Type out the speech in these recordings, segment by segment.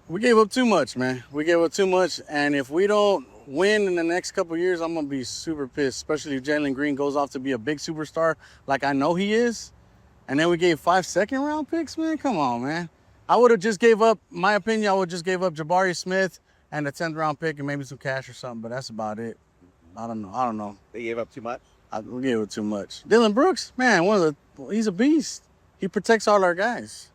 We gave up too much, man. We gave up too much, and if we don't win in the next couple of years, I'm gonna be super pissed. Especially if Jalen Green goes off to be a big superstar, like I know he is. And then we gave 5 second-round picks, man. Come on, man. I would have just gave up. My opinion, I would just gave up Jabari Smith and a 10th-round pick and maybe some cash or something. But that's about it. I don't know. They gave up too much? We gave it too much. Dillon Brooks, man, he's a beast. He protects all our guys.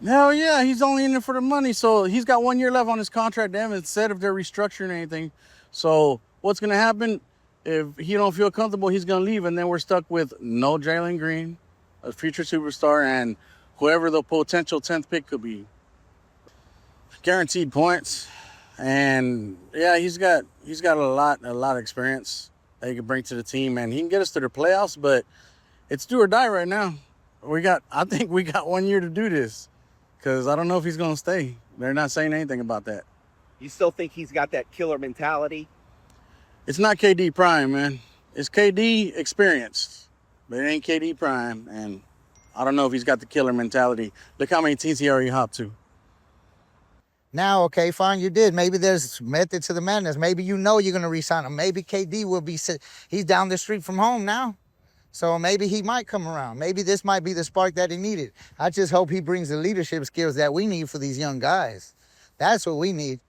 Hell yeah, he's only in it for the money. So he's got 1 year left on his contract. They haven't said if they're restructuring anything. So what's going to happen if he don't feel comfortable, he's going to leave. And then we're stuck with no Jalen Green, a future superstar, and whoever the potential 10th pick could be. Guaranteed points. And yeah, he's got a lot of experience that he can bring to the team, and he can get us to the playoffs, but it's do or die right now. I think we got 1 year to do this, because I don't know if he's going to stay. They're not saying anything about that. You still think he's got that killer mentality? It's not KD Prime, man. It's KD experienced, but it ain't KD Prime, and I don't know if he's got the killer mentality. Look how many teams he already hopped to. Now, okay, fine, you did. Maybe there's method to the madness. Maybe you know you're going to re-sign him. Maybe KD will be, he's down the street from home now. So maybe he might come around. Maybe this might be the spark that he needed. I just hope he brings the leadership skills that we need for these young guys. That's what we need.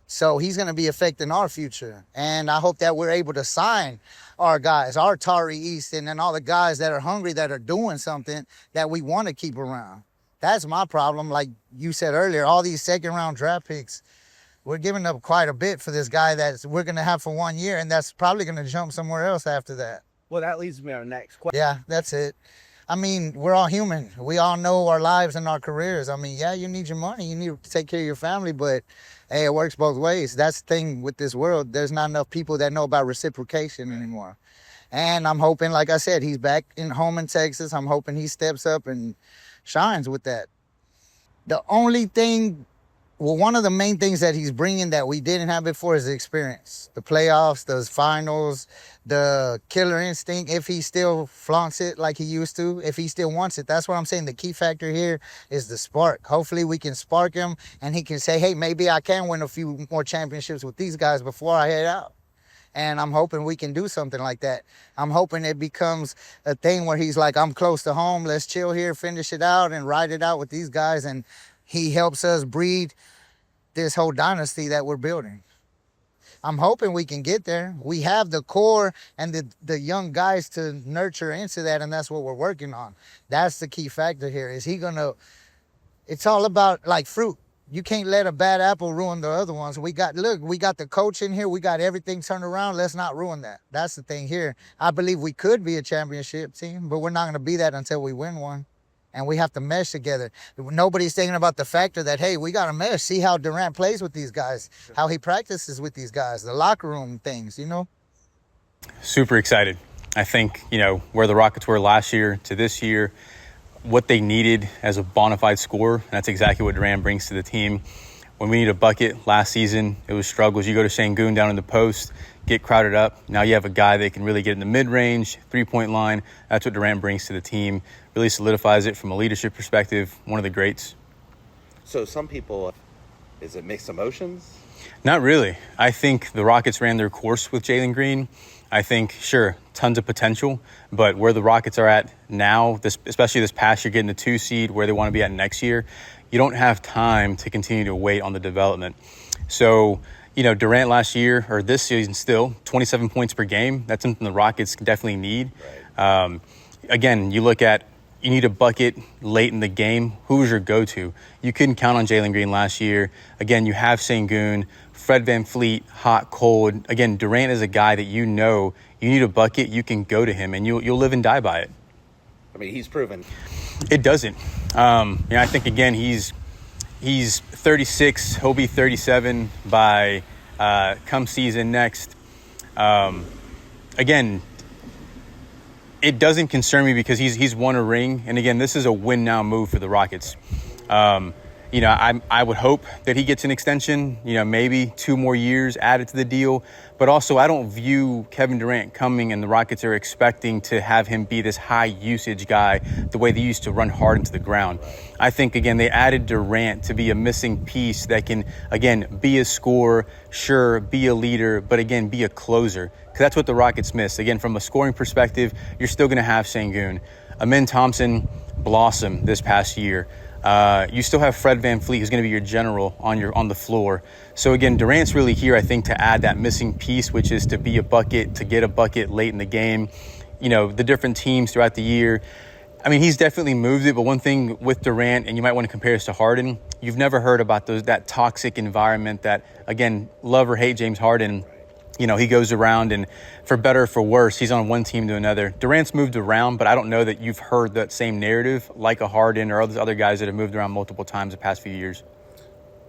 So he's going to be affecting our future. And I hope that we're able to sign our guys, our Tari Easton, and all the guys that are hungry, that are doing something that we want to keep around. That's my problem. Like you said earlier, all these second-round draft picks, we're giving up quite a bit for this guy that we're going to have for 1 year, and that's probably going to jump somewhere else after that. Well, that leads me to our next question. Yeah, that's it. I mean, we're all human. We all know our lives and our careers. I mean, yeah, you need your money. You need to take care of your family, but, hey, it works both ways. That's the thing with this world. There's not enough people that know about reciprocation anymore. And I'm hoping, like I said, he's back home in Texas. I'm hoping he steps up and shines with that. The only thing, well, one of the main things that he's bringing that we didn't have before is the experience. The playoffs, the finals, the killer instinct, if he still flaunts it like he used to, if he still wants it. That's what I'm saying. The key factor here is the spark. Hopefully we can spark him and he can say, hey, maybe I can win a few more championships with these guys before I head out. And I'm hoping we can do something like that. I'm hoping it becomes a thing where he's like, I'm close to home. Let's chill here, finish it out, and ride it out with these guys. And he helps us breed this whole dynasty that we're building. I'm hoping we can get there. We have the core and the young guys to nurture into that, and that's what we're working on. That's the key factor here. Is he going to... It's all about, like, fruit. You can't let a bad apple ruin the other ones. We got the coach in here. We got everything turned around. Let's not ruin that. That's the thing here. I believe we could be a championship team, but we're not going to be that until we win one. And we have to mesh together. Nobody's thinking about the factor that, hey, we got to mesh. See how Durant plays with these guys, how he practices with these guys, the locker room things, you know? Super excited. I think, where the Rockets were last year to this year, what they needed as a bona fide scorer. That's exactly what Durant brings to the team. When we need a bucket last season, it was struggles. You go to Şengün down in the post, get crowded up. Now you have a guy that can really get in the mid-range, three-point line. That's what Durant brings to the team. Really solidifies it from a leadership perspective. One of the greats. So some people, is it mixed emotions? Not really. I think the Rockets ran their course with Jalen Green. I think, sure, tons of potential, but where the Rockets are at now, especially this past year, getting the 2 seed, where they want to be at next year, you don't have time to continue to wait on the development. So, Durant last year, or this season still, 27 points per game. That's something the Rockets definitely need. Right. Again, you need a bucket late in the game. Who's your go-to? You couldn't count on Jalen Green last year. Again, you have Şengün, Fred VanVleet, hot, cold. Again, Durant is a guy that you need a bucket, you can go to him, and you'll live and die by it. I mean, he's proven. It doesn't. I think, again, he's 36. He'll be 37 by come season next. Again, it doesn't concern me because he's won a ring. And, again, this is a win-now move for the Rockets. I would hope that he gets an extension, maybe 2 more years added to the deal. But also, I don't view Kevin Durant coming and the Rockets are expecting to have him be this high usage guy the way they used to run hard into the ground. I think, again, they added Durant to be a missing piece that can, again, be a scorer, sure, be a leader, but again, be a closer. Because that's what the Rockets miss. Again, from a scoring perspective, you're still going to have Sengun. Amin Thompson blossomed this past year. You still have Fred VanVleet, who's going to be your general on the floor. So again, Durant's really here, I think, to add that missing piece, which is to be a bucket, to get a bucket late in the game. The different teams throughout the year. I mean, he's definitely moved it, but one thing with Durant, and you might want to compare this to Harden, you've never heard about that toxic environment that, again, love or hate James Harden. He goes around, and for better or for worse, he's on one team to another. Durant's moved around, but I don't know that you've heard that same narrative like a Harden or all those other guys that have moved around multiple times the past few years.